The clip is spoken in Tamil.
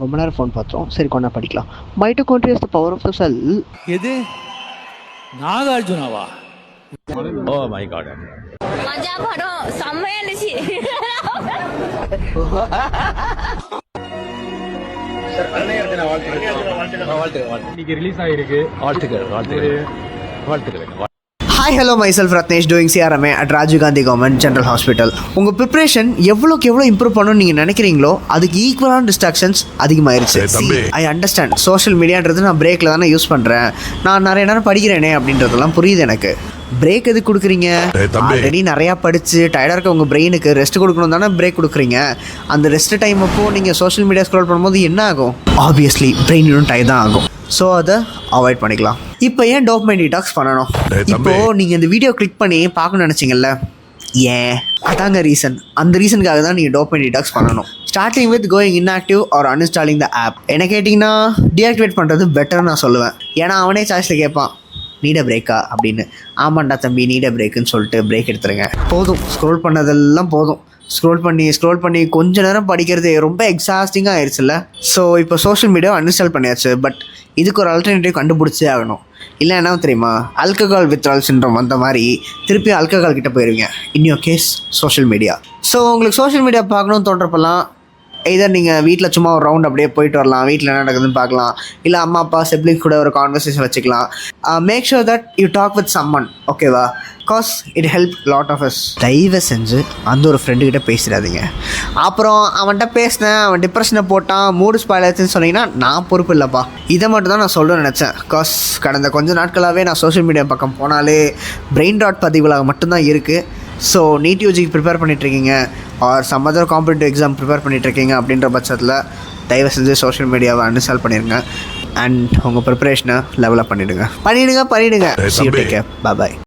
ரொம்ப நேரம் ஃபோன் பார்த்தோம். சரி கொண்டா படிக்கலாம். Mitochondria is the power of the cell. எது நாகார்ஜுனாவா? Oh my God. மஜா படம் செம்மையா இருந்துச்சு. இன்னைக்கு ரிலீஸ் ஆயிருக்கு. வாழ்த்துக்கள். Hi hello myself Ratnesh doing CRMA at Rajiv Gandhi government general hospital. உங்கள் ப்ரிப்ரேஷன் எவ்வளோக்கு எவ்வளோ இம்ப்ரூவ் பண்ணணும்னு நீங்கள் நினைக்கிறீங்களோ அதுக்கு ஈக்குவலான டிஸ்ட்ராக்ஷன்ஸ் அதிகமாயிருச்சு. I understand. சோஷியல் மீடியான்றது நான் பிரேக்கில் தானே யூஸ் பண்ணுறேன், நான் நிறைய நேரம் படிக்கிறேனே அப்படின்றதெல்லாம் புரியுது எனக்கு. பிரேக் எதுக்கு கொடுக்குறீங்க? ஆல்ரெடி நிறையா படித்து டயர்டாக இருக்க உங்கள் பிரெயினுக்கு ரெஸ்ட் கொடுக்கணும் தானே பிரேக் கொடுக்குறீங்க. அந்த ரெஸ்ட் டைம் அப்போது நீங்கள் சோஷியல் மீடியா ஸ்க்ரோல் பண்ணும்போது என்ன ஆகும்? ஆப்வியஸ்லி பிரெயின் இன்னும் டயர் தான் ஆகும். ஸோ அதை அவாய்ட் பண்ணிக்கலாம். இப்போ ஏன் டோபமைன் டீடாக்ஸ் பண்ணணும்? இப்போது நீங்கள் இந்த வீடியோ கிளிக் பண்ணி பார்க்கணும்னு நினச்சிங்கல்ல, ஏன் அதாங்க ரீசன். அந்த ரீசனுக்காக தான் நீங்கள் டோபமைன் டீடாக்ஸ் பண்ணணும். Starting with going inactive or uninstalling the app. என்ன கேட்டிங்கன்னா டீஆக்டிவேட் பண்ணுறது பெட்டர்னு நான் சொல்லுவேன். ஏன்னா அவனே சாய்ஸில் கேட்பான், நீட பிரேக்கா அப்படின்னு. ஆமாண்டா தம்பி நீட பிரேக்குன்னு சொல்லிட்டு பிரேக் எடுத்துருங்க. போதும், ஸ்க்ரோல் பண்ணதெல்லாம் போதும். ஸ்க்ரோல் பண்ணி கொஞ்ச நேரம் படிக்கிறது ரொம்ப எக்ஸாஸ்டிங்காக ஆயிடுச்சுல்ல. ஸோ இப்போ சோஷியல் மீடியாவை அன்இன்ஸ்டால் பண்ணியாச்சு. பட் இதுக்கு ஒரு ஆல்டர்னேட்டிவ் கண்டுபிடிச்சே ஆகணும். இல்லை என்ன தெரியுமா, ஆல்கஹால் வித்ட்ரால் சிண்ட்ரோம் வந்த மாதிரி திருப்பி ஆல்கஹால் கிட்ட போயிருவீங்க. In your case social media. So உங்களுக்கு சோஷியல் மீடியா பார்க்கணுன்னு தோன்றப்பெல்லாம் இதர் நீங்கள் வீட்டில் சும்மா ஒரு ரவுண்ட் அப்படியே போயிட்டு வரலாம், வீட்டில் என்ன நடக்குதுன்னு பார்க்கலாம், இல்லை அம்மா அப்பா சிப்ளிங்ஸ் கூட ஒரு கான்வர்சேஷன் வச்சுக்கலாம். Make sure that you talk with someone, ஓகேவா? Because it help lot of us. தயவு செஞ்சு அந்த ஒரு ஃப்ரெண்டுக்கிட்ட பேசிடாதீங்க. அப்புறம் அவன்கிட்ட பேசினேன், அவன் டிப்ரெஷனை போட்டான், மூடு ஸ்பாயில் ஆச்சுன்னு சொன்னீங்கன்னா நான் பொறுப்பு இல்லைப்பா. இதை மட்டும் தான் நான் சொல்லணும்னு நினச்சேன். பிகாஸ் கடந்த கொஞ்சம் நாட்களாகவே நான் சோஷியல் மீடியா பக்கம் போனாலே பிரெயின் டாட் பதிவுகளாக மட்டும்தான் இருக்குது. ஸோ நீட் யூஜிக்கு ப்ரிப்பேர் பண்ணிகிட்ருக்கீங்க or some other competitive exam prepare பண்ணிகிட்ருக்கீங்க அப்படின்ற பட்சத்தில் தயவு செஞ்சு சோஷியல் மீடியாவை அன்இன்ஸ்டால் பண்ணிடுங்க. அண்ட் உங்கள் ப்ரிப்பரேஷனை லெவலப் பண்ணிவிடுங்க. See you, take care. Bye-bye.